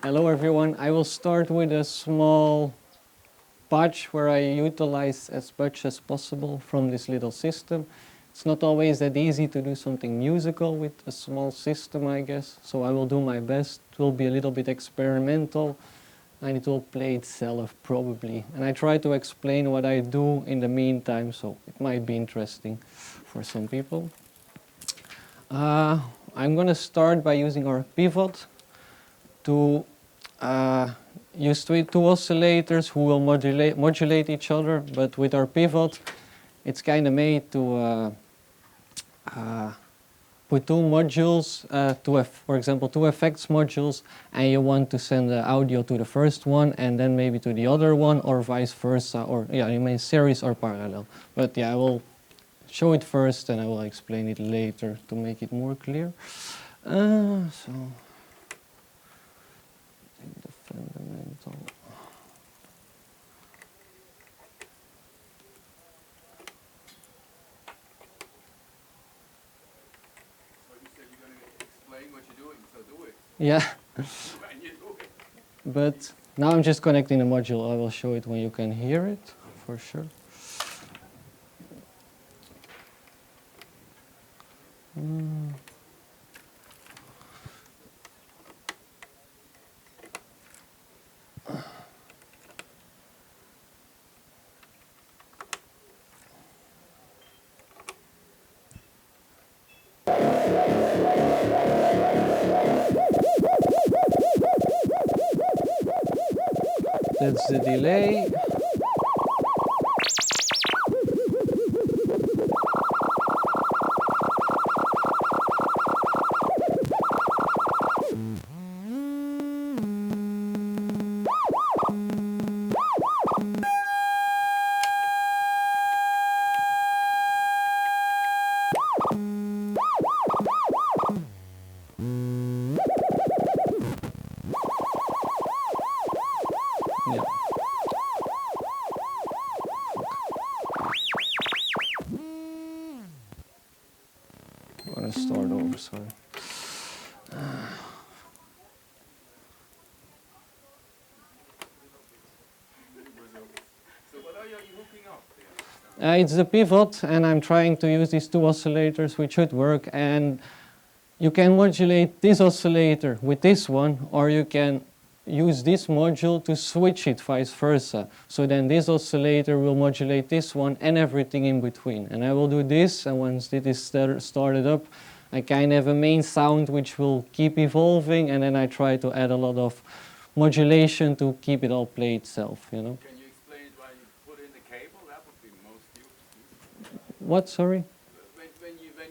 Hello everyone. I will start with a small patch where I utilize as much as possible from this little system. It's not always that easy to do something musical with a small system, I guess, so I will do my best. It will be a little bit experimental and it will play itself probably. And I try to explain what I do in the meantime, so it might be interesting for some people. I'm going to start by using our pivot to use two oscillators who will modulate each other, but with our pivot it's kind of made to put two modules, for example two effects modules, and you want to send the audio to the first one and then maybe to the other one, or vice versa, or yeah, you mean series or parallel. But yeah, I will show it first and I will explain it later to make it more clear. So take the fundamental. Yeah, but now I'm just connecting the module. I will show it when you can hear it, for sure. That's the delay. Yeah. I'm gonna start over, sorry. So what are you hooking up there? It's the pivot, and I'm trying to use these two oscillators, which should work. And you can modulate this oscillator with this one, or you can use this module to switch it vice versa. So then this oscillator will modulate this one and everything in between. And I will do this, and once it is started up, I kind of have a main sound which will keep evolving, and then I try to add a lot of modulation to keep it all play itself, you know. Can you explain why you put in the cable? That would be most useful. What, sorry? When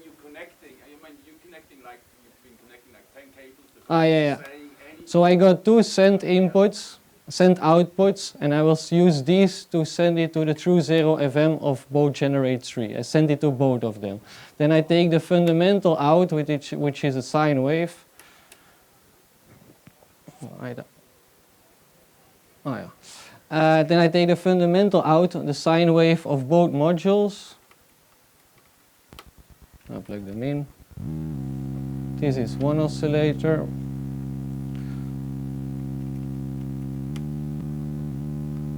you're connecting, you're connecting like you've been connecting like 10 cables. Ah, yeah. So I got two send inputs, send outputs, and I will use these to send it to the true 0 FM of both generate 3. I send it to both of them. Then I take the fundamental out, which is a sine wave. Then I take the fundamental out, the sine wave of both modules. I plug them in. This is one oscillator.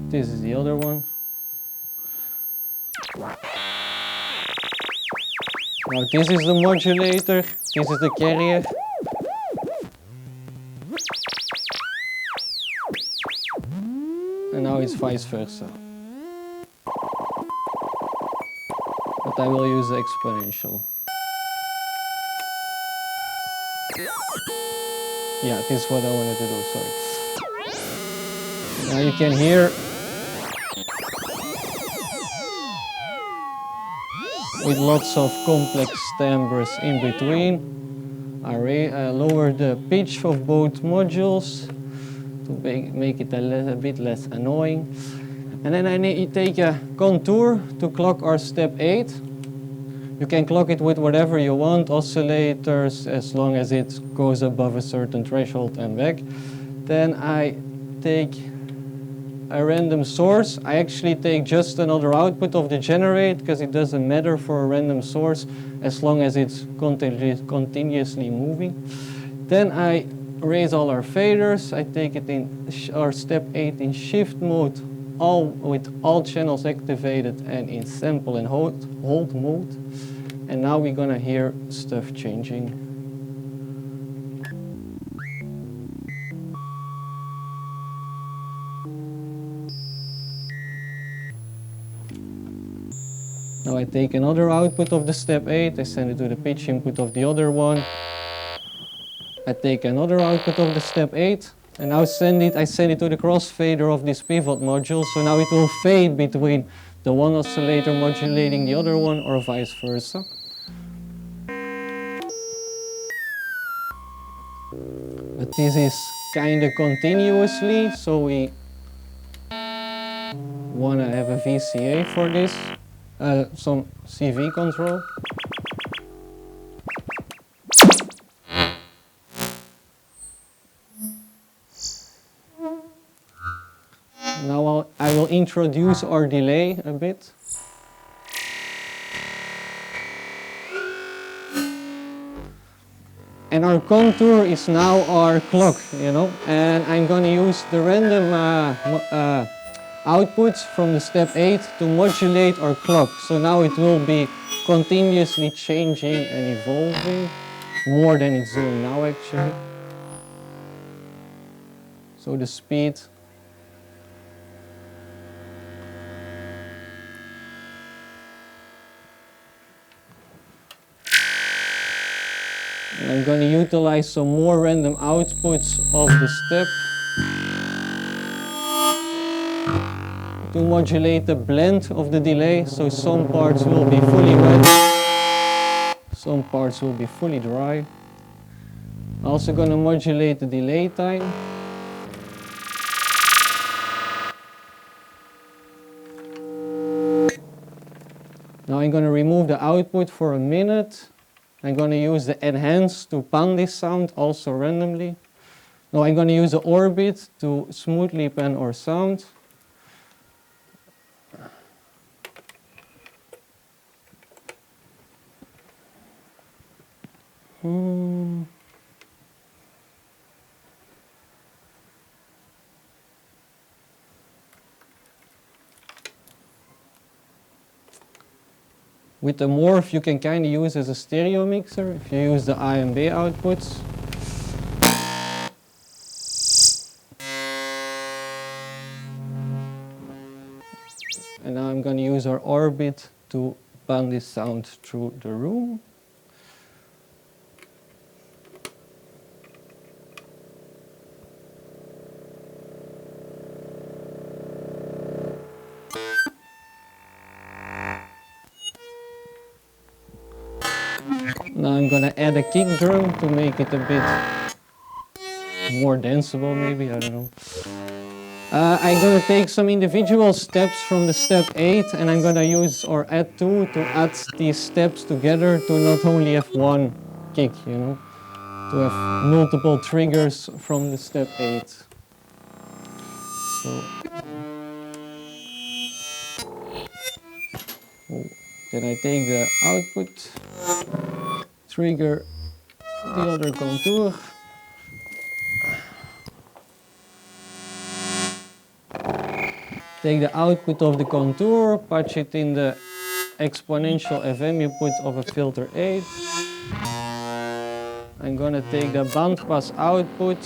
This is the other one. Now this is the modulator, this is the carrier. And now it's vice versa. But I will use the exponential. Yeah, this is what I wanted to do, sorry. Now you can hear with lots of complex timbres in between. I lower the pitch of both modules to make it a bit less annoying. And then I need to take a contour to clock our step 8. You can clock it with whatever you want, oscillators, as long as it goes above a certain threshold and back. Then I take a random source. I actually take just another output of the generate, because it doesn't matter for a random source as long as it's continuously moving. Then I raise all our faders. I take it in our step 8 in shift mode, all with all channels activated and in sample and hold mode. And now we're gonna hear stuff changing. Now I take another output of the step 8, I send it to the pitch input of the other one. I take another output of the step 8 and now I send it to the crossfader of this pivot module, so now it will fade between the one oscillator modulating the other one or vice versa. But this is kind of continuously, so we want to have a VCA for this, some CV control. Now I will introduce our delay a bit. And our contour is now our clock, you know, and I'm going to use the random outputs from the step 8 to modulate our clock. So now it will be continuously changing and evolving, more than it's doing now actually. So the speed. And I'm going to utilize some more random outputs of the step to modulate the blend of the delay, so some parts will be fully wet, some parts will be fully dry. Also going to modulate the delay time. Now I'm going to remove the output for a minute. I'm going to use the enhance to pan this sound also randomly. Now I'm going to use the orbit to smoothly pan our sound. With the morph you can kind of use as a stereo mixer if you use the A and B outputs. And now I'm going to use our orbit to pan this sound through the room. Now I'm gonna add a kick drum to make it a bit more danceable maybe, I don't know. I'm gonna take some individual steps from the step 8 and I'm gonna use our add 2 to add these steps together to not only have one kick, you know, to have multiple triggers from the step 8. So, then I take the output, trigger the other contour. Take the output of the contour, patch it in the exponential FM input of a filter 8. I'm gonna take the bandpass output,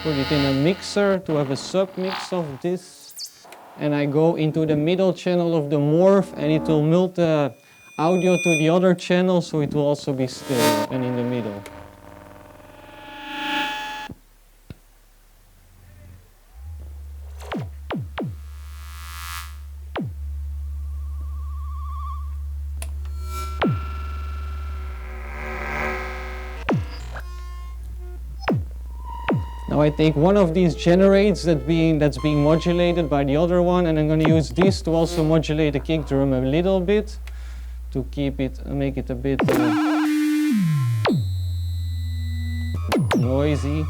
put it in a mixer to have a submix of this. And I go into the middle channel of the morph and it will melt the audio to the other channel, so it will also be stereo and in the middle. Now I take one of these generates that's being modulated by the other one, and I'm going to use this to also modulate the kick drum a little bit to keep it, make it a bit noisy.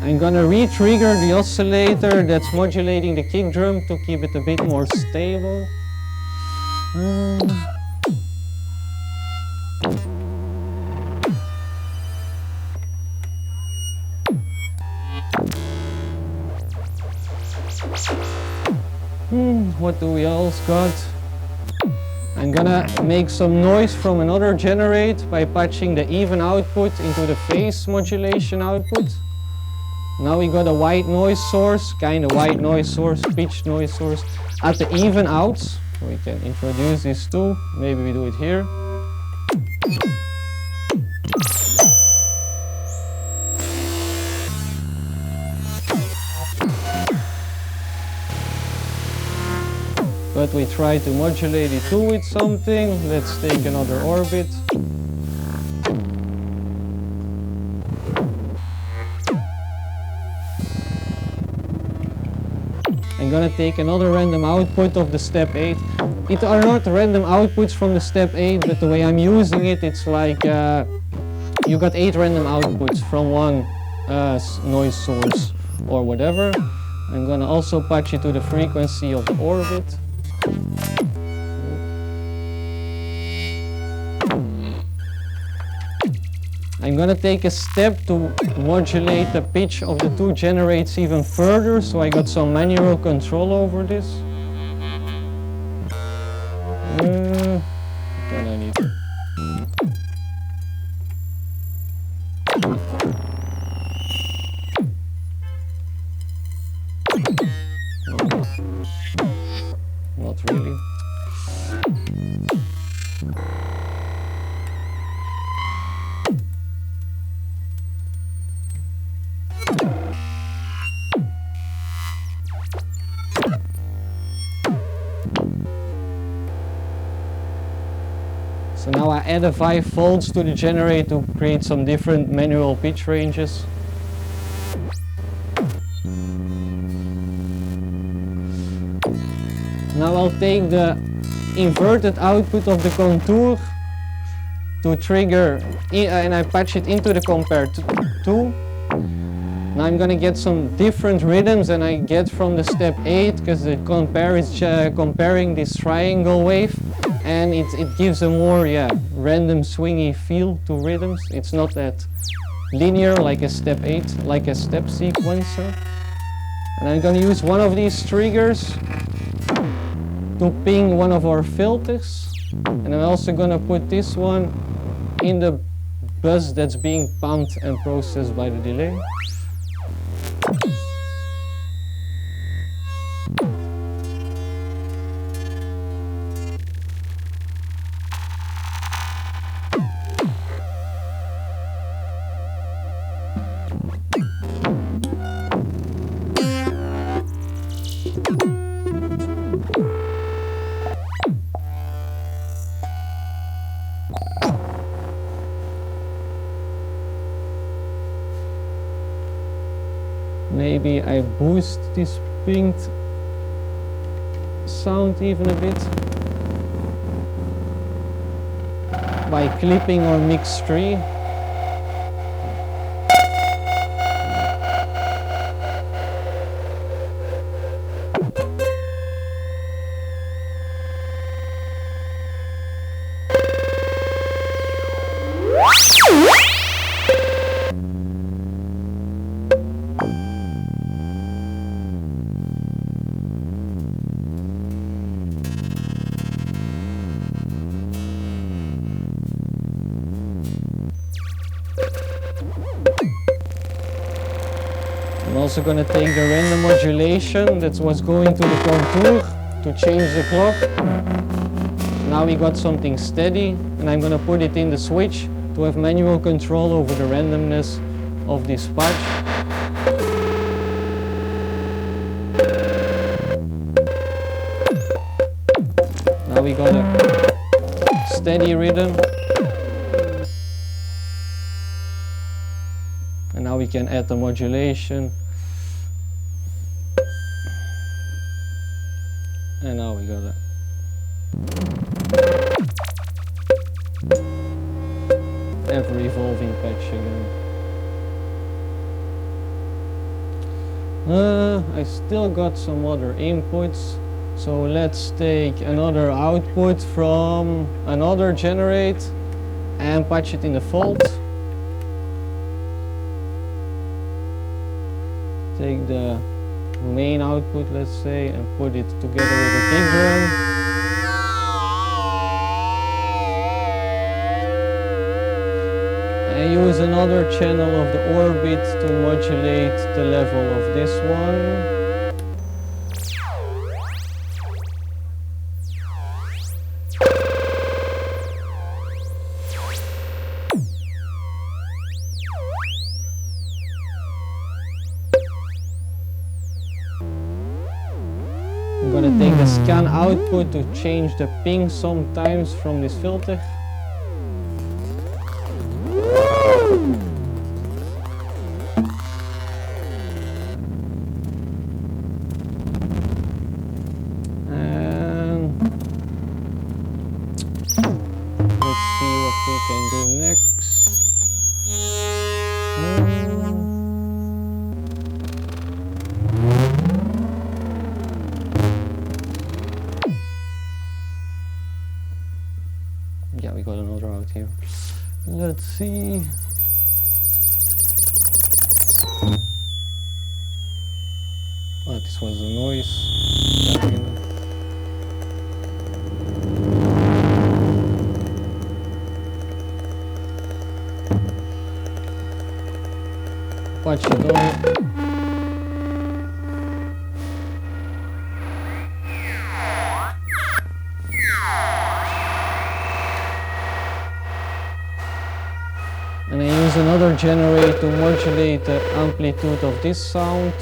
I'm gonna re-trigger the oscillator that's modulating the kick drum to keep it a bit more stable. What do we else got? I'm gonna make some noise from another generate by patching the even output into the phase modulation output. Now we got a white noise source, kind of white noise source, pitch noise source at the even outs. We can introduce this too. Maybe we do it here. But we try to modulate it too with something. Let's take another orbit. I'm gonna take another random output of the step 8. It are not random outputs from the step 8, but the way I'm using it, it's like you got 8 random outputs from one noise source or whatever. I'm gonna also patch it to the frequency of the orbit. I'm gonna take a step to modulate the pitch of the two generates even further, so I got some manual control over this. Then I need to. Not really. So now I add a 5 volts to the generator to create some different manual pitch ranges. Now I'll take the inverted output of the contour to trigger, and I patch it into the compare 2. Now I'm gonna get some different rhythms than I get from the step 8, because the compare is comparing this triangle wave, and it gives a more random swingy feel to rhythms. It's not that linear like a step 8, like a step sequencer. And I'm gonna use one of these triggers to ping one of our filters, and I'm also gonna put this one in the bus that's being pumped and processed by the delay. Maybe I boost this pinged sound even a bit by clipping or mix 3. I'm also going to take the random modulation that was going to the contour to change the clock. Now we got something steady, and I'm going to put it in the switch to have manual control over the randomness of this patch. Now we got a steady rhythm. And now we can add the modulation. And now we got a ever evolving patch again. I still got some other inputs. So let's take another output from another generate and patch it in the fault. Take the main output, let's say, and put it together with the kick drum. And use another channel of the orbit to modulate the level of this one. I'm gonna take the scan output to change the ping sometimes from this filter. And let's see what we can do next. Yeah, we got another out here. Let's see. Oh, this was the noise. Patch it on. And I use another generator to modulate the amplitude of this sound.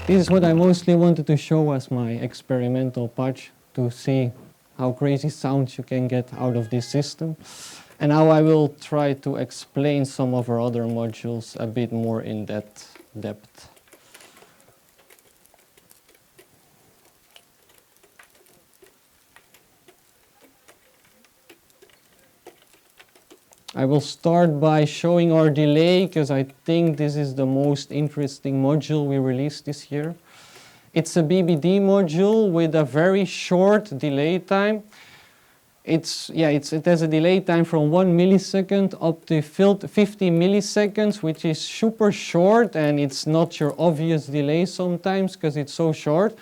This is what I mostly wanted to show as my experimental patch to see how crazy sounds you can get out of this system. And now I will try to explain some of our other modules a bit more in that depth. I will start by showing our delay because I think this is the most interesting module we released this year. It's a BBD module with a very short delay time. It has a delay time from 1 millisecond up to 50 milliseconds, which is super short, and it's not your obvious delay sometimes because it's so short.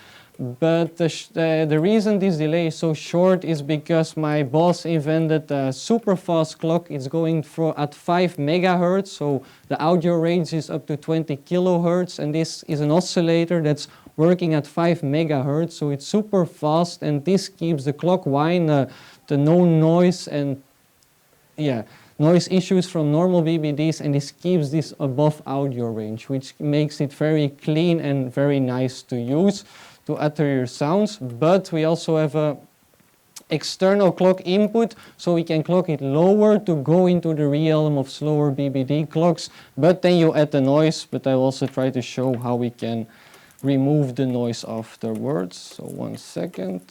But the reason this delay is so short is because my boss invented a super fast clock. It's going at 5 megahertz, so the audio range is up to 20 kilohertz, and this is an oscillator that's working at 5 megahertz, so it's super fast, and this keeps the clock whine, the no noise and noise issues from normal BBDs, and this keeps this above audio range, which makes it very clean and very nice to use to utter your sounds. But we also have a external clock input, so we can clock it lower to go into the realm of slower BBD clocks, but then you add the noise. But I will also try to show how we can remove the noise afterwards. So 1 second.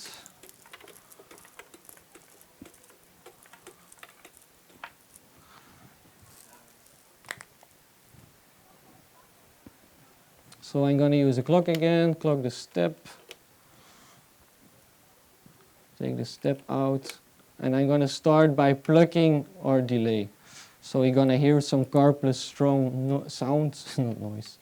So I'm going to use a clock again, clock the step, take the step out, and I'm going to start by plugging our delay. So you're going to hear some carpless strong sounds, not noise.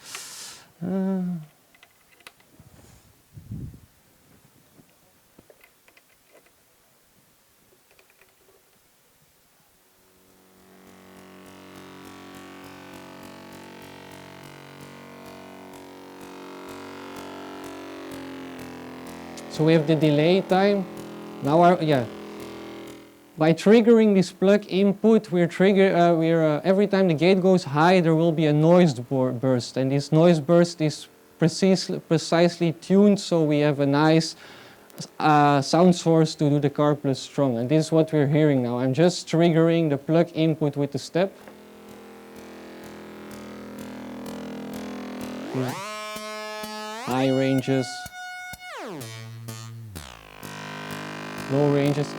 So we have the delay time, Now, by triggering this plug input, every time the gate goes high, there will be a noise burst, and this noise burst is precisely tuned, so we have a nice sound source to do the car plus strong. And this is what we're hearing now. I'm just triggering the plug input with the step. High ranges, low ranges.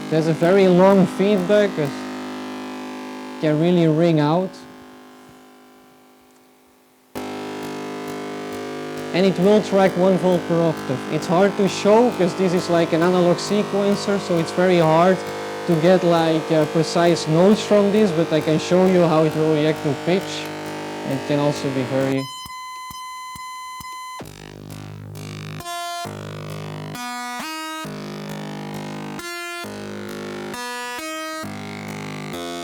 There's a very long feedback, it can really ring out. And it will track 1 volt per octave. It's hard to show because this is like an analog sequencer, so it's very hard to get like precise notes from this, but I can show you how it will react to pitch. And it can also be very...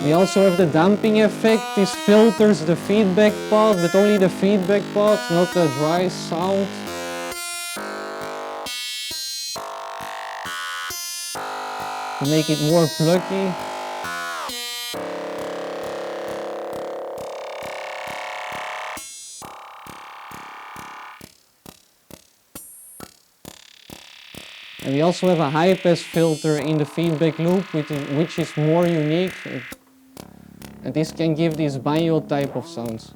We also have the damping effect. This filters the feedback part, but only the feedback part, not the dry sound. To make it more plucky. And we also have a high pass filter in the feedback loop, which is more unique. And this can give this banjo type of sounds.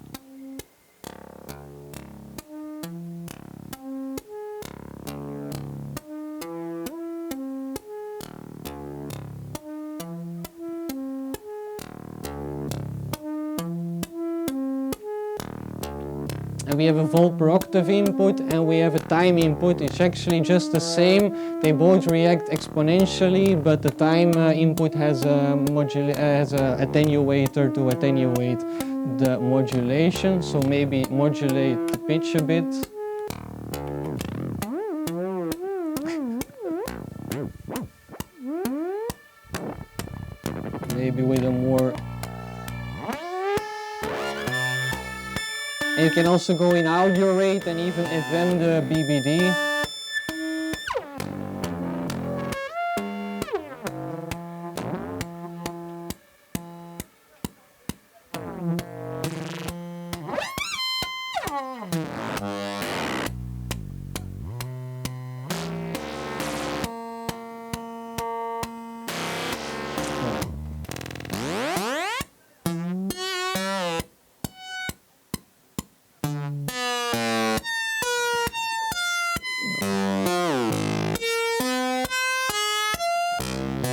And we have a volt per octave input and we have a time input. It's actually just the same. They both react exponentially, but the time input has a attenuator to attenuate the modulation. So maybe modulate the pitch a bit. Maybe with a more... And you can also go in audio rate and even FM the BBD.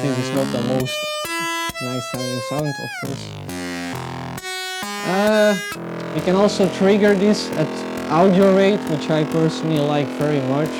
This is not the most nice sounding sound, of course. We can also trigger this at audio rate, which I personally like very much.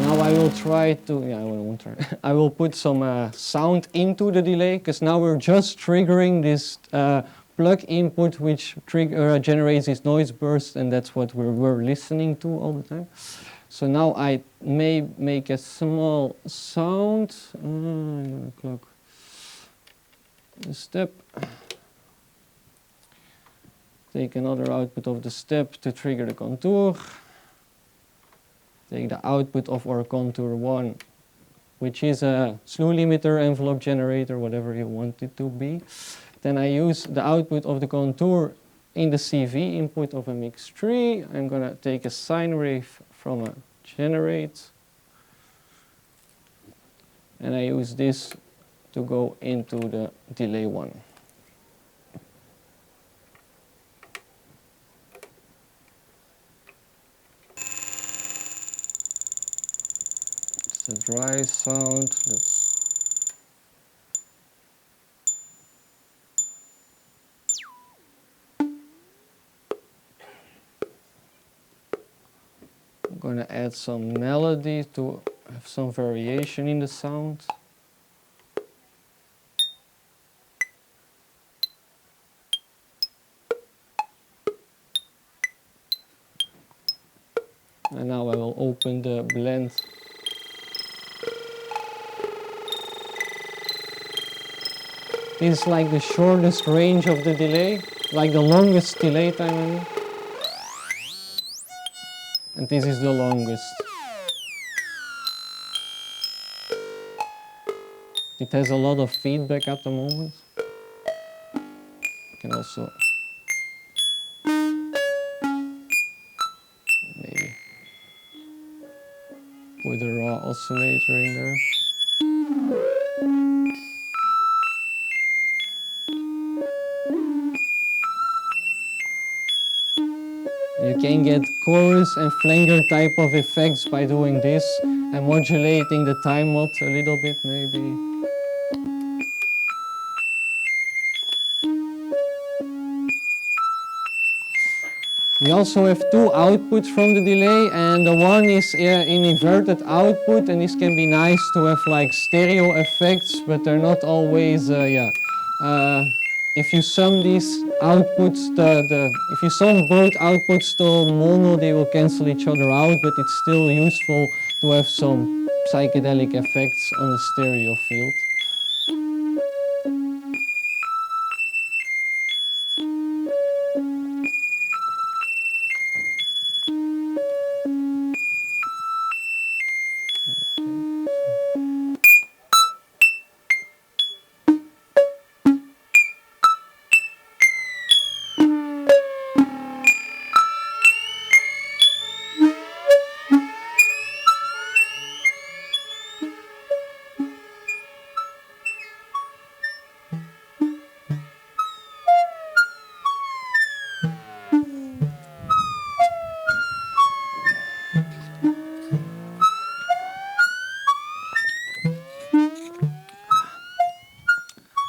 Now I will try to, I won't try. I will put some sound into the delay, because now we're just triggering this plug input which generates this noise burst, and that's what we're listening to all the time. So now I may make a small sound. I'm gonna clock the step. Take another output of the step to trigger the contour. Take the output of our contour 1, which is a slew limiter, envelope generator, whatever you want it to be. Then I use the output of the contour in the CV input of a mix 3. I'm going to take a sine wave from a generate. And I use this to go into the delay 1. The dry sound. I'm going to add some melody to have some variation in the sound. And now I will open the blend. This is like the shortest range of the delay, like the longest delay time, I mean. And this is the longest. It has a lot of feedback at the moment. You can also maybe put a raw oscillator in there. You can get chorus and flanger type of effects by doing this and modulating the time mod a little bit maybe. We also have two outputs from the delay, and the one is in inverted output, and this can be nice to have like stereo effects, but they're not always, if you sum these outputs, if you sum both outputs to mono, they will cancel each other out, but it's still useful to have some psychedelic effects on the stereo field.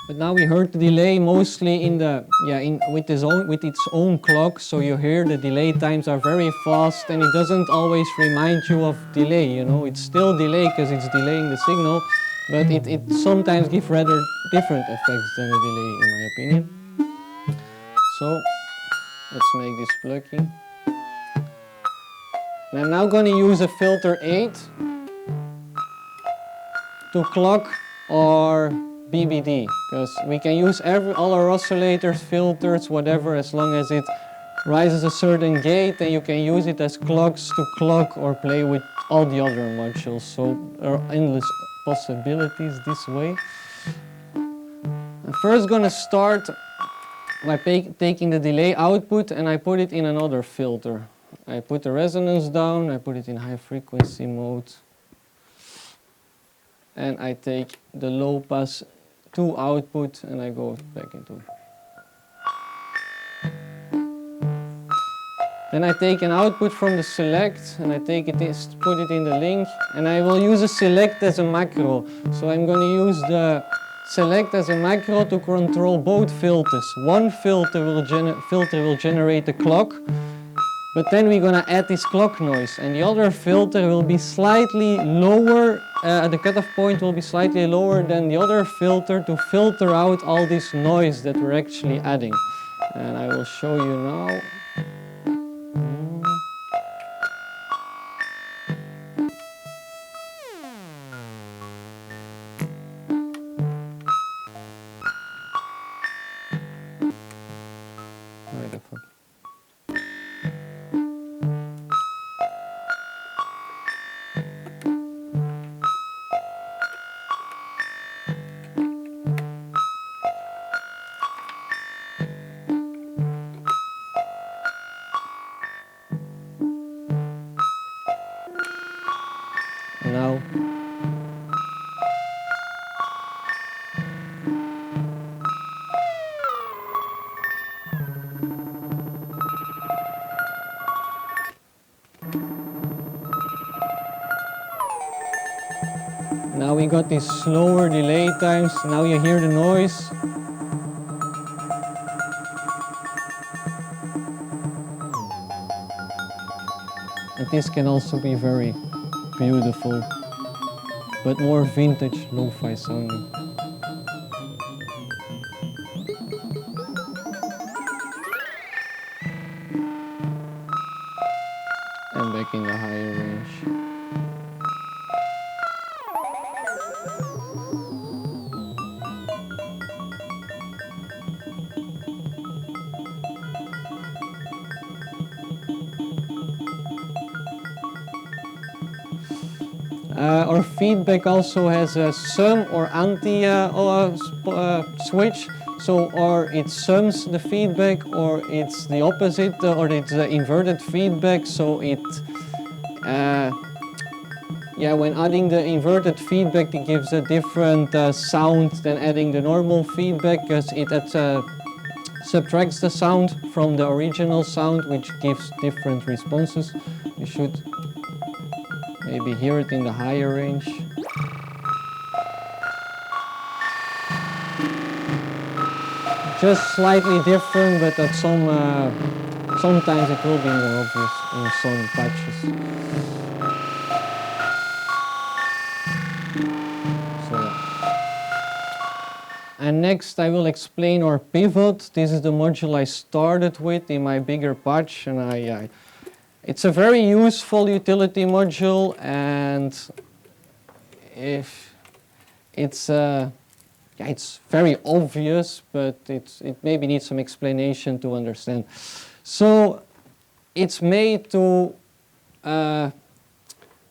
But now we heard the delay mostly in the with its own clock, so you hear the delay times are very fast, and it doesn't always remind you of delay. You know, it's still delay because it's delaying the signal, but it sometimes gives rather different effects than a delay, in my opinion. So let's make this plugging. And I'm now going to use a filter 8 to clock our BBD, because we can use all our oscillators, filters, whatever, as long as it rises a certain gate, and you can use it as clocks to clock or play with all the other modules. So there are endless possibilities this way. I'm first going to start by taking the delay output and I put it in another filter. I put the resonance down, I put it in high frequency mode, and I take the low pass 2 output and I go back into it. Then I take an output from the select and I take it, put it in the link, and I will use a select as a macro. So I'm going to use the select as a macro to control both filters. One filter will generate the clock, but then we're going to add this clock noise, and the other filter will be slightly lower, the cutoff point will be slightly lower than the other filter to filter out all this noise that we're actually adding. And I will show you now. Now we got these slower delay times. Now you hear the noise. And this can also be very beautiful, but more vintage lo-fi sounding. and back in the higher range. Our feedback also has a sum or anti switch. So, or it sums the feedback, or it's the opposite, or it's inverted feedback. So it, yeah, when adding the inverted feedback, it gives a different sound than adding the normal feedback, because it subtracts the sound from the original sound, which gives different responses. You should maybe hear it in the higher range. Just slightly different, but at sometimes it will be more obvious in some patches. So, and next I will explain our pivot. This is the module I started with in my bigger patch, and it's a very useful utility module, and if it's it's very obvious, but it maybe needs some explanation to understand. So it's made to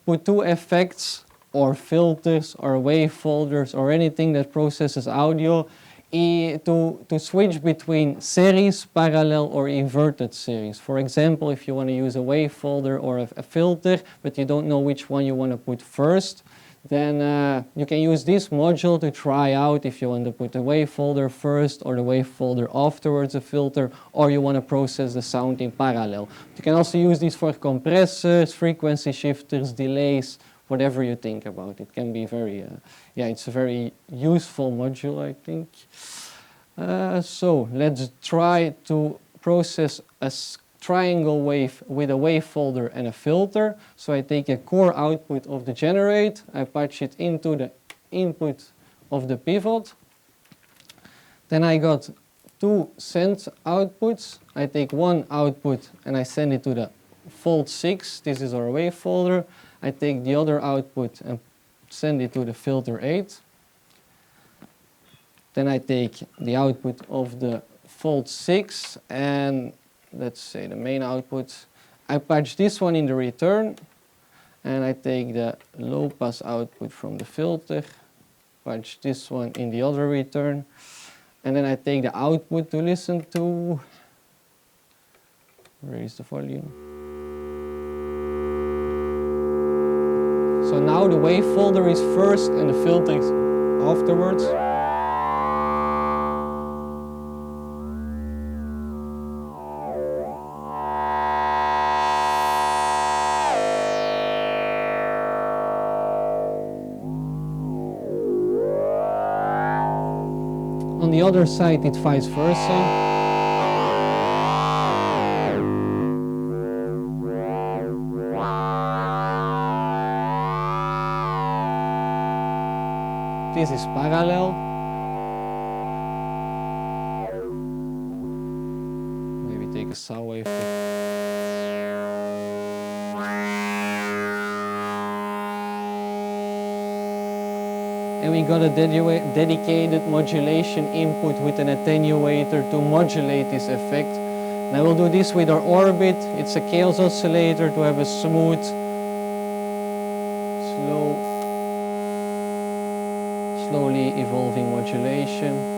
put two effects or filters or wave folders or anything that processes audio to switch between series, parallel or inverted series. For example, if you want to use a wave folder or a filter, but you don't know which one you want to put first, then you can use this module to try out if you want to put the wave folder first or the wave folder afterwards a filter, or you want to process the sound in parallel. You can also use this for compressors, frequency shifters, delays, whatever you think about. It can be very, yeah, it's a very useful module, I think. So let's try to process a triangle wave with a wave folder and a filter. So I take a core output of the generate, I patch it into the input of the pivot. Then I got two send outputs. I take one output and I send it to the fold 6. This is our wave folder. I take the other output and send it to the filter 8. Then I take the output of the fold 6 and let's say the main output. I patch this one in the return and I take the low pass output from the filter, patch this one in the other return, and then I take the output to listen to, raise the volume. So now the wave folder is first and the filter is afterwards. On the other side, it's vice versa. This is parallel. Maybe take a saw wave. And we got a dedicated modulation input with an attenuator to modulate this effect. And I will do this with our orbit. It's a chaos oscillator to have a smooth, slowly evolving modulation.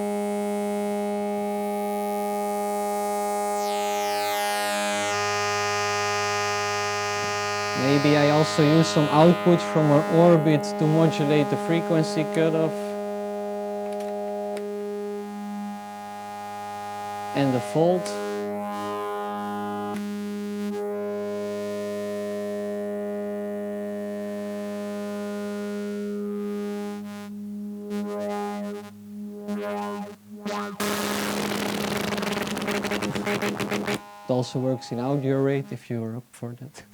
Maybe I also use some output from our orbit to modulate the frequency cutoff and the fold. It also works in audio rate if you're up for that.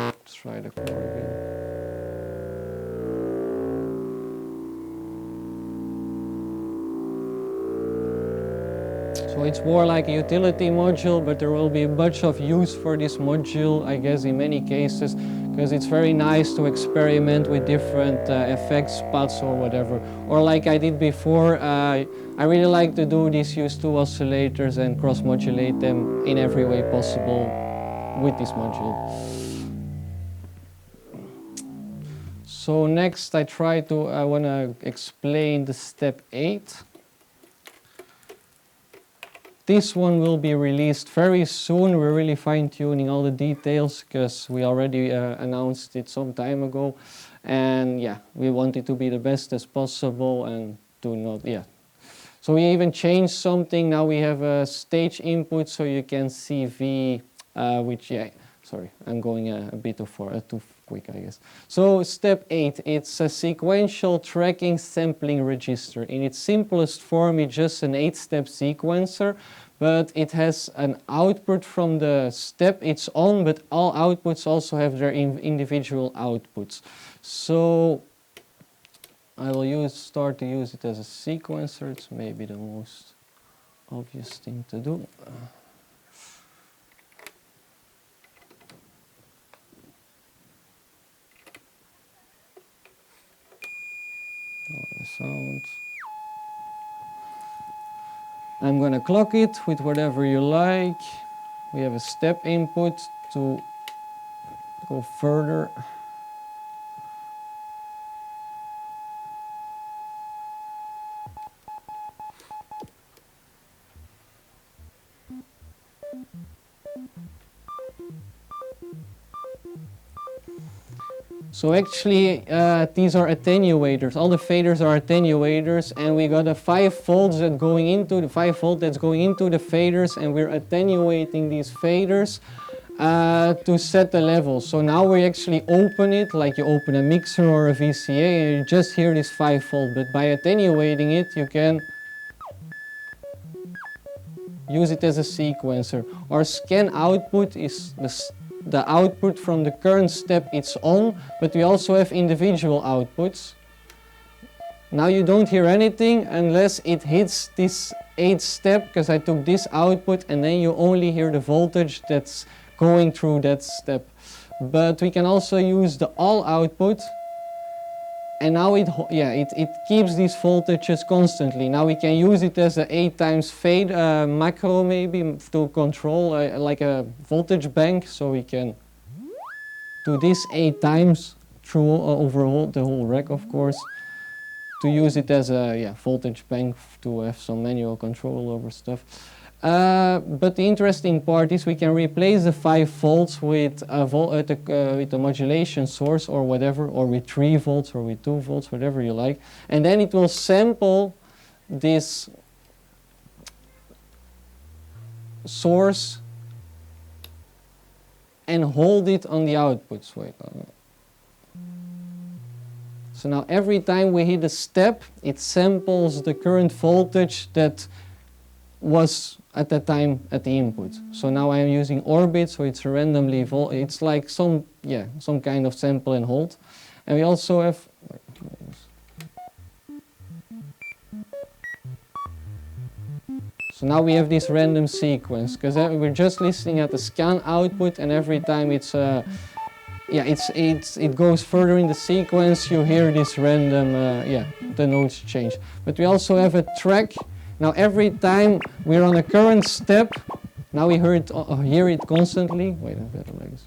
Let's try the chord again. So it's more like a utility module, but there will be a bunch of use for this module, I guess, in many cases, because it's very nice to experiment with different effects, spots or whatever. Or like I did before, I really like to do these use two oscillators and cross-modulate them in every way possible with this module. So next I want to explain the step 8. This one will be released very soon. We're really fine-tuning all the details because we already announced it some time ago. And yeah, we want it to be the best as possible and do not, yeah. So we even changed something. Now we have a stage input so you can see V, which, yeah, sorry, I'm going a bit too quick, I guess. So step 8, it's a sequential tracking sampling register. In its simplest form, it's just an 8-step sequencer, but it has an output from the step it's on, but all outputs also have their individual outputs. So I will start to use it as a sequencer. It's maybe the most obvious thing to do. The sound. I'm going to clock it with whatever you like. We have a step input to go further. So actually these are attenuators. All the faders are attenuators, and we got a 5 volts that going into the 5 volt that's going into the faders, and we're attenuating these faders to set the level. So now we actually open it like you open a mixer or a VCA, and you just hear this 5 volt. But by attenuating it, you can use it as a sequencer. Our scan output is the output from the current step it's on, but we also have individual outputs. Now you don't hear anything unless it hits this 8th step, because I took this output, and then you only hear the voltage that's going through that step. But we can also use the all output, and now it keeps these voltages constantly. Now we can use it as a 8 times fade macro maybe to control like a voltage bank, so we can do this 8 times through over the whole rack, of course, to use it as a voltage bank to have some manual control over stuff. But the interesting part is we can replace the 5 volts with a modulation source or whatever, or with 3 volts or with 2 volts, whatever you like. And then it will sample this source and hold it on the outputs. Wait. So now every time we hit a step, it samples the current voltage that was at that time at the input. So now I am using orbit, so it's randomly it's like some kind of sample and hold. And we also have so now we have this random sequence, because we're just listening at the scan output, and every time it goes further in the sequence, you hear this random the notes change. But we also have a track. Now every time we're on a current step, now we hear it constantly. Wait, I better like this.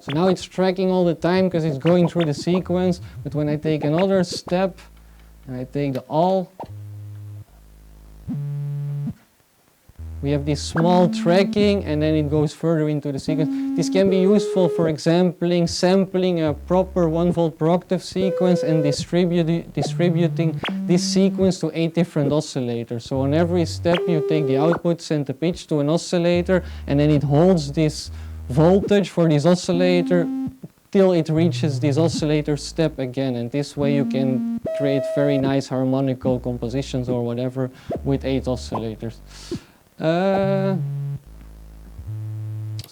So now it's tracking all the time because it's going through the sequence, but when I take another step and I take the all, we have this small tracking, and then it goes further into the sequence. This can be useful for example sampling a proper 1 volt per octave sequence and distributing this sequence to 8 different oscillators. So on every step you take the output, send the pitch to an oscillator, and then it holds this voltage for this oscillator till it reaches this oscillator step again, and this way you can create very nice harmonical compositions or whatever with 8 oscillators. So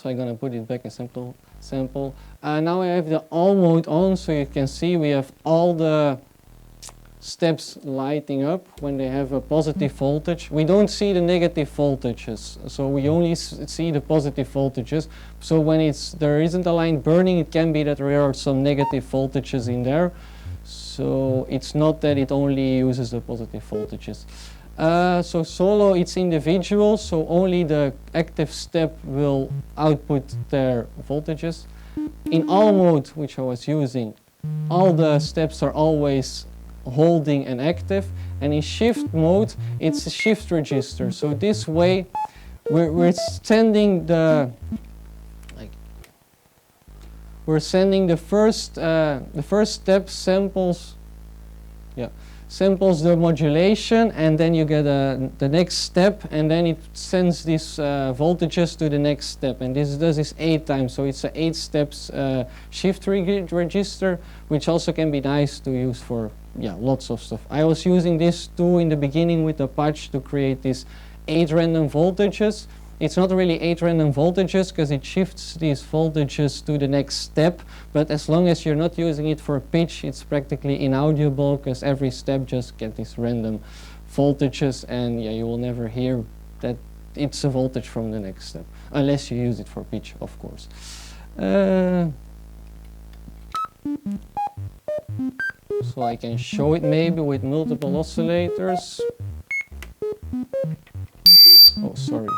I'm gonna put it back in sample. Now I have the all mode on, so you can see we have all the steps lighting up when they have a positive voltage. We don't see the negative voltages, so we only see the positive voltages. So when there isn't a line burning, it can be that there are some negative voltages in there. So it's not that it only uses the positive voltages. So solo, it's individual, so only the active step will output their voltages. In all mode, which I was using, all the steps are always holding and active, and in shift mode it's a shift register. So this way we're sending the first step samples the modulation, and then you get the next step, and then it sends these voltages to the next step, and this does this 8 times, so it's a 8 steps shift register, which also can be nice to use for lots of stuff. I was using this too in the beginning with the patch to create these 8 random voltages. It's not really 8 random voltages because it shifts these voltages to the next step, but as long as you're not using it for pitch, it's practically inaudible because every step just gets these random voltages, and you will never hear that it's a voltage from the next step, unless you use it for pitch, of course. So I can show it maybe with multiple oscillators. Oh, sorry.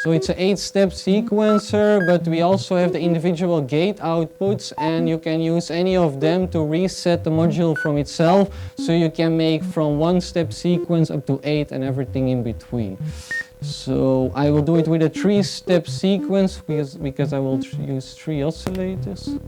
So it's an 8-step sequencer, but we also have the individual gate outputs, and you can use any of them to reset the module from itself, so you can make from 1-step sequence up to 8 and everything in between. So I will do it with a 3-step sequence because I will use 3 oscillators.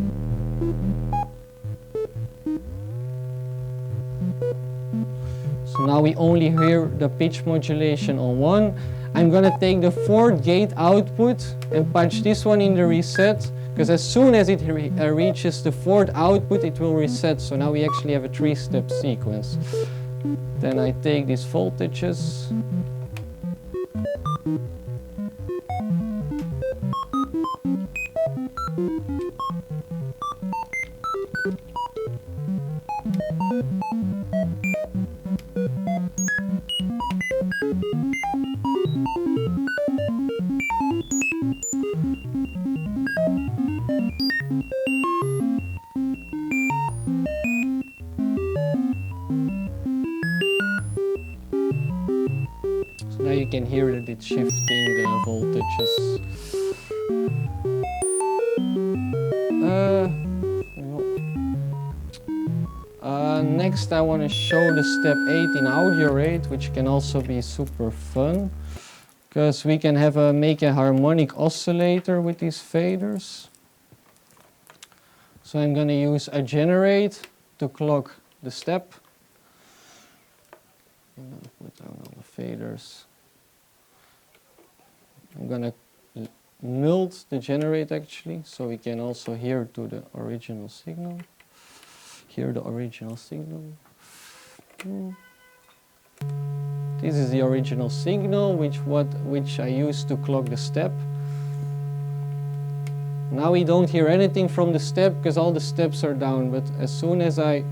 So now we only hear the pitch modulation on 1. I'm gonna take the 4th gate output and patch this one in the reset, because as soon as it reaches the 4th output, it will reset. So now we actually have a 3-step sequence. Then I take these voltages. So now you can hear that it's shifting the voltages. Next I want to show the step 8 in audio rate, which can also be super fun, because we can make a harmonic oscillator with these faders. So I'm going to use a generate to clock the step. I'm going to put down all the faders. I'm going to mute the generate actually, so we can also hear to the original signal. This is the original signal, which I use to clock the step. Now we don't hear anything from the step because all the steps are down, but as soon as I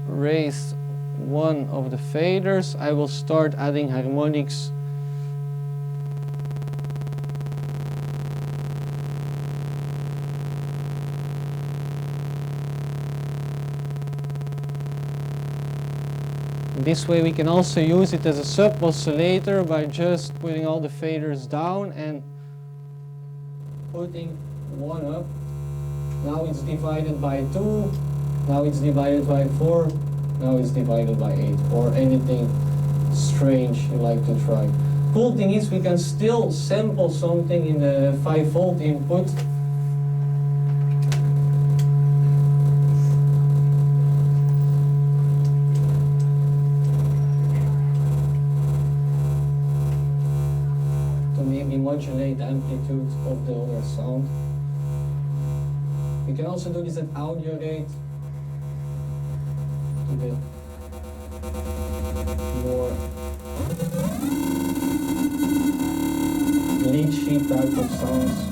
raise one of the faders, I will start adding harmonics. This way we can also use it as a sub-oscillator by just putting all the faders down and putting one up. Now it's divided by 2, now it's divided by 4, now it's divided by 8, or anything strange you like to try. Cool thing is we can still sample something in the 5-volt input. To maybe modulate the amplitude of the other sound. We can also do this at audio rate to get more lead sheet type of sounds.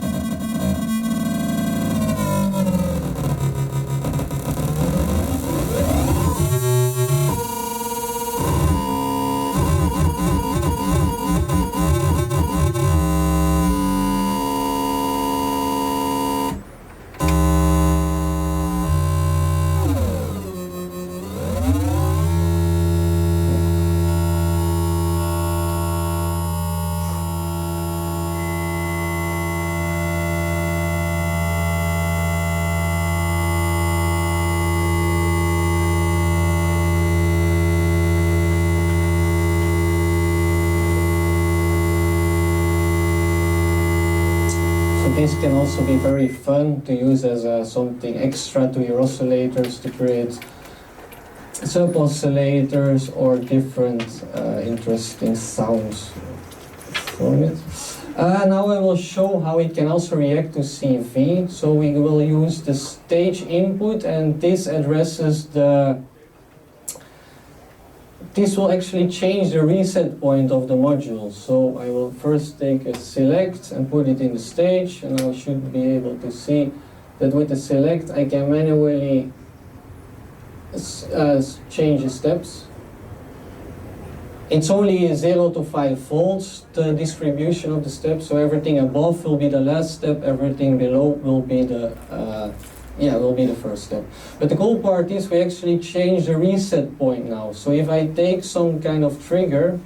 This can also be very fun to use as something extra to your oscillators to create sub-oscillators or different interesting sounds from it. Now I will show how it can also react to CV. So we will use the stage input, and this addresses the... This will actually change the reset point of the module. So I will first take a select and put it in the stage, and I should be able to see that with the select I can manually change the steps. It's only 0 to 5 volts, the distribution of the steps, so everything above will be the last step, everything below will be the first step. But the cool part is we actually change the reset point now. So if I take some kind of trigger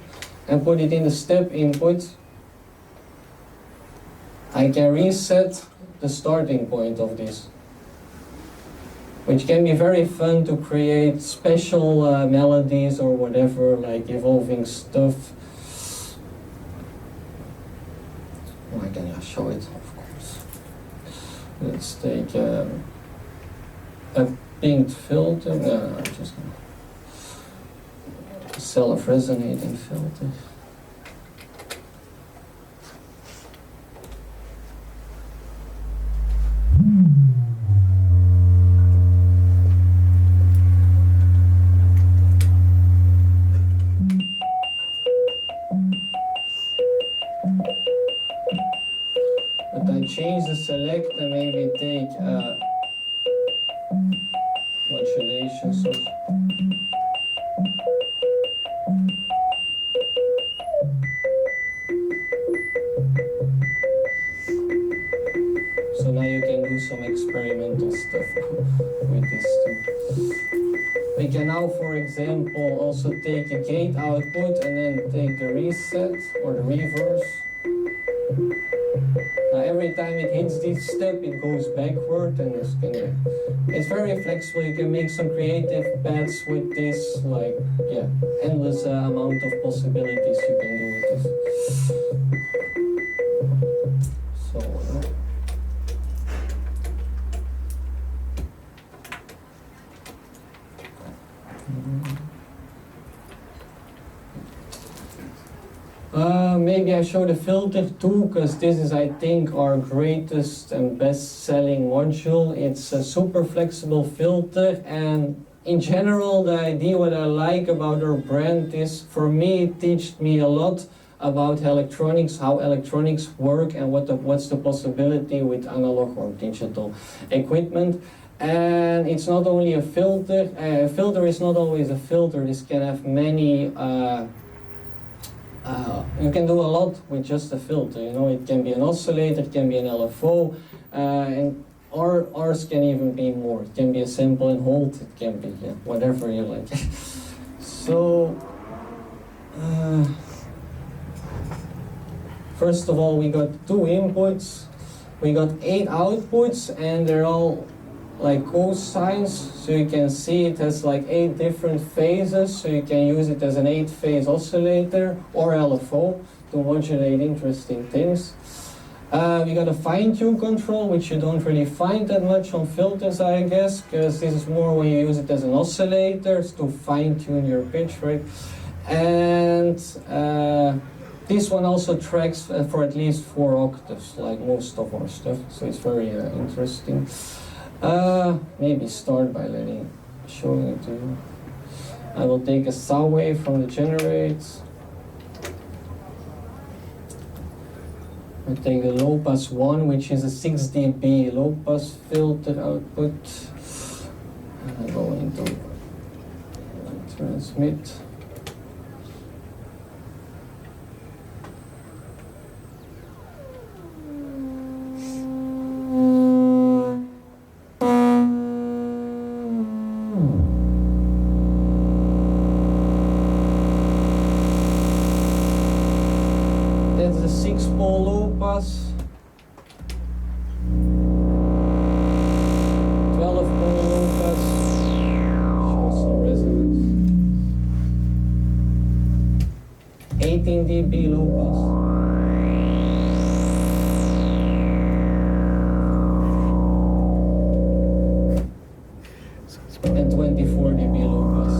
and put it in the step input, I can reset the starting point of this, which can be very fun to create special melodies or whatever, like evolving stuff. Oh, I can just show it, of course. Let's take a pinked filter. No, I'm just gonna self-resonating filter. But I change the select and maybe take modulation. So now you can do some experimental stuff with this too. We can now, for example, also take a gate output and then take the reset or the reverse. Now every time it hits this step, it goes backward, and it's very flexible. You can make some creative paths with this, like, yeah, endless amount of possibilities you can do with this. So, maybe I show the filter too, because this is, I think, our greatest and best-selling module. It's a super flexible filter, and in general, the idea what I like about our brand is, for me, it taught me a lot about electronics, how electronics work, and what's the possibility with analog or digital equipment. And it's not only a filter. A filter is not always a filter. This can have many. You can do a lot with just a filter. You know, it can be an oscillator, it can be an LFO, and ours can even be more. It can be a sample and hold. It can be whatever you like. So, first of all, we got 2 inputs, we got 8 outputs, and they're all like cosines, so you can see it has like 8 different phases, so you can use it as an 8-phase oscillator or LFO to modulate interesting things. We got a fine-tune control, which you don't really find that much on filters, I guess, because this is more when you use it as an oscillator to fine-tune your pitch, right? And this one also tracks for at least 4 octaves, like most of our stuff, so it's very interesting. Maybe start by showing it to you. I will take a saw wave from the generate. I take the low pass 1, which is a 6 dB low pass filter output. And I go into transmit. That's the 6-pole low pass. 12-pole low pass. Show some resonance. 18 dB low pass. And 24 dB low pass.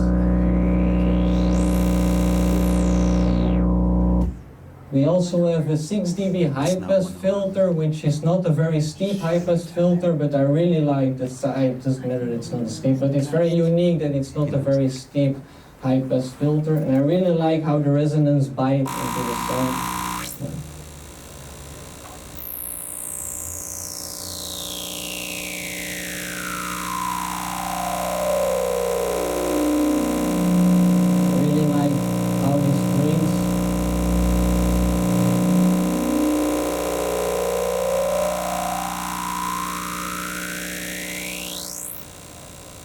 We also have a 6 dB high pass filter, which is not a very steep high pass filter, but I really like the side. It doesn't matter that it's not steep, but it's very unique that it's not a very steep high pass filter, and I really like how the resonance bites into the sound.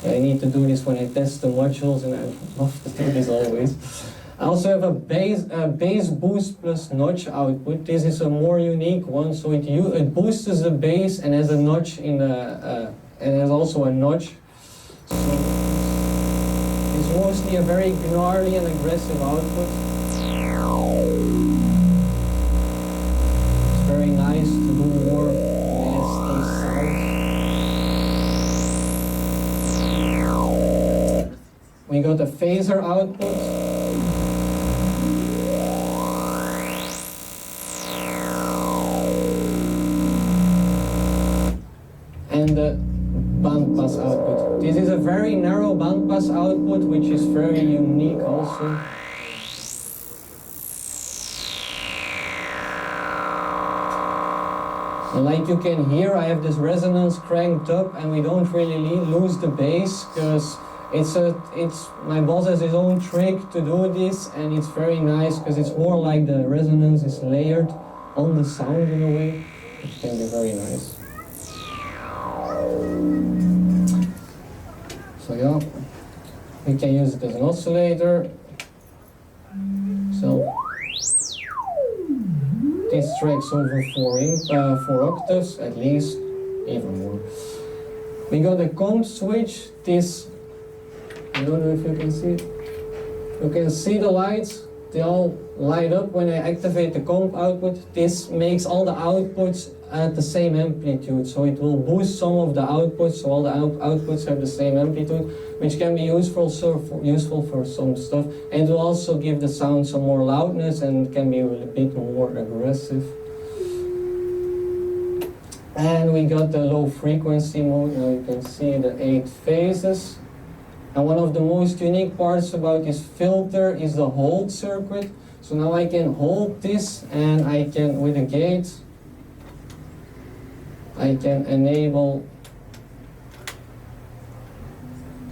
I need to do this when I test the modules, and I love to do this always. I also have a bass boost plus notch output. This is a more unique one, so it boosts the bass and has a notch in the and has also a notch. So it's mostly a very gnarly and aggressive output. It's very nice to do more nasty sound. We got a phaser output. And the bandpass output. This is a very narrow bandpass output, which is very unique also. And like you can hear, I have this resonance cranked up, and we don't really lose the bass, because my boss has his own trick to do this, and it's very nice because it's more like the resonance is layered on the sound in a way. It can be very nice. So yeah, we can use it as an oscillator. So this tracks over 4 octaves at least, even more. We got a comp switch. This, I don't know if you can see it. You can see the lights. They all light up when I activate the comp output. This makes all the outputs at the same amplitude, so it will boost some of the outputs, so all the outputs have the same amplitude, which can be useful for some stuff, and it will also give the sound some more loudness and can be a bit more aggressive. And we got the low frequency mode. Now you can see the 8 phases. And one of the most unique parts about this filter is the hold circuit. So now I can hold this, and I can, with a gate, I can enable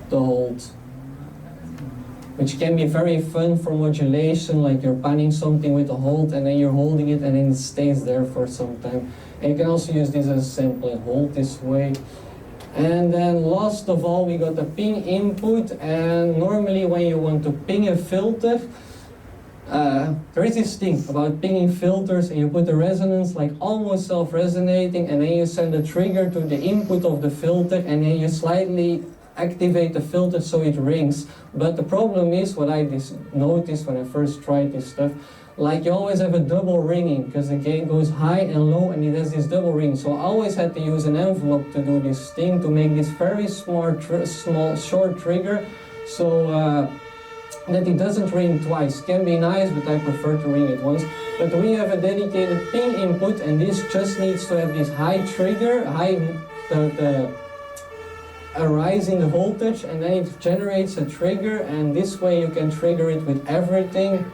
the hold, which can be very fun for modulation, like you're panning something with a hold, and then you're holding it, and then it stays there for some time. And you can also use this as a sample and hold this way. And then last of all, we got the ping input, and normally when you want to ping a filter, there is this thing about pinging filters, and you put the resonance like almost self-resonating, and then you send a trigger to the input of the filter, and then you slightly activate the filter so it rings. But the problem is, what I noticed when I first tried this stuff, like you always have a double ringing, because the gain goes high and low, and it has this double ring. So I always had to use an envelope to do this thing, to make this very small short trigger, so that it doesn't ring twice. Can be nice, but I prefer to ring it once. But we have a dedicated ping input, and this just needs to have this high trigger, a rise in the voltage, and then it generates a trigger, and this way you can trigger it with everything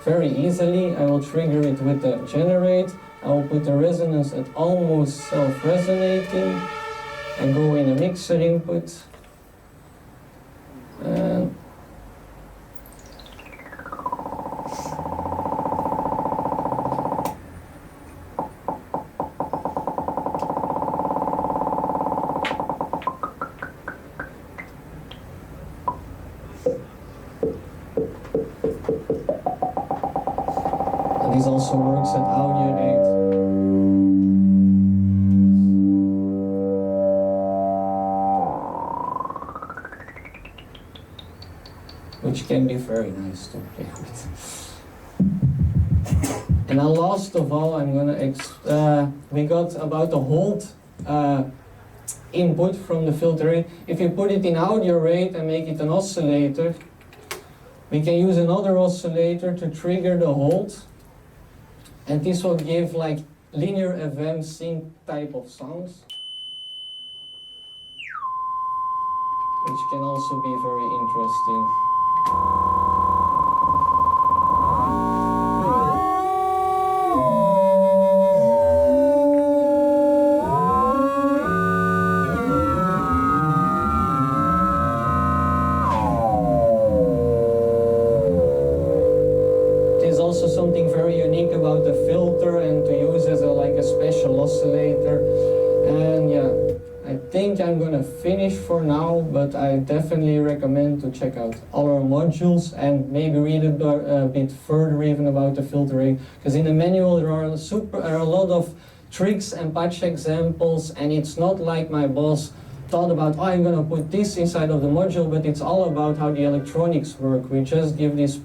very easily. I will trigger it with the generate. I will put the resonance at almost self-resonating and go in a mixer input. And this also works at audio 8, which can be very nice to play with. And then last of all, I'm gonna we got about the hold input from the filter rate. If you put it in audio rate and make it an oscillator, we can use another oscillator to trigger the hold. And this will give like linear FM sync type of sounds, which can also be very interesting. Also something very unique about the filter, and to use as like a special oscillator. And yeah, I think I'm gonna finish for now, but I definitely recommend to check out all our modules and maybe read a bit further even about the filtering, because in the manual there are a lot of tricks and patch examples, and it's not like my boss thought about, oh, I'm gonna put this inside of the module, but it's all about how the electronics work. We just give this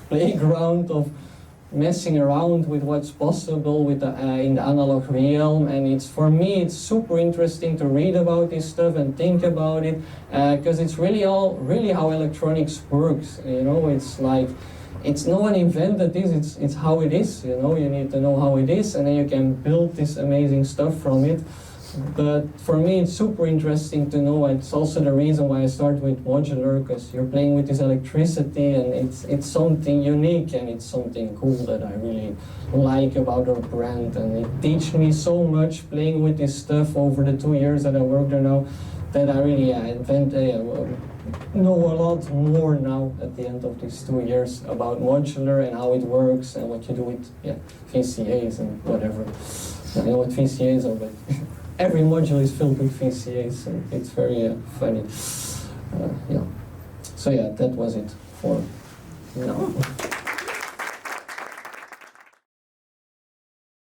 playground of messing around with what's possible with the, in the analog realm, and it's, for me, it's super interesting to read about this stuff and think about it, because it's really how electronics works. You know, it's like, it's no one invented this, it's how it is. You know, you need to know how it is, and then you can build this amazing stuff from it. But for me, it's super interesting to know. It's also the reason why I start with modular, because you're playing with this electricity, and it's something unique, and it's something cool that I really like about our brand. And it teaches me so much playing with this stuff over the 2 years that I work there now, that I really know a lot more now at the end of these 2 years about modular and how it works and what you do with VCAs and whatever. I know what VCAs are, but every module is filled with VCAs, and it's very funny. Yeah. So yeah, that was it for now.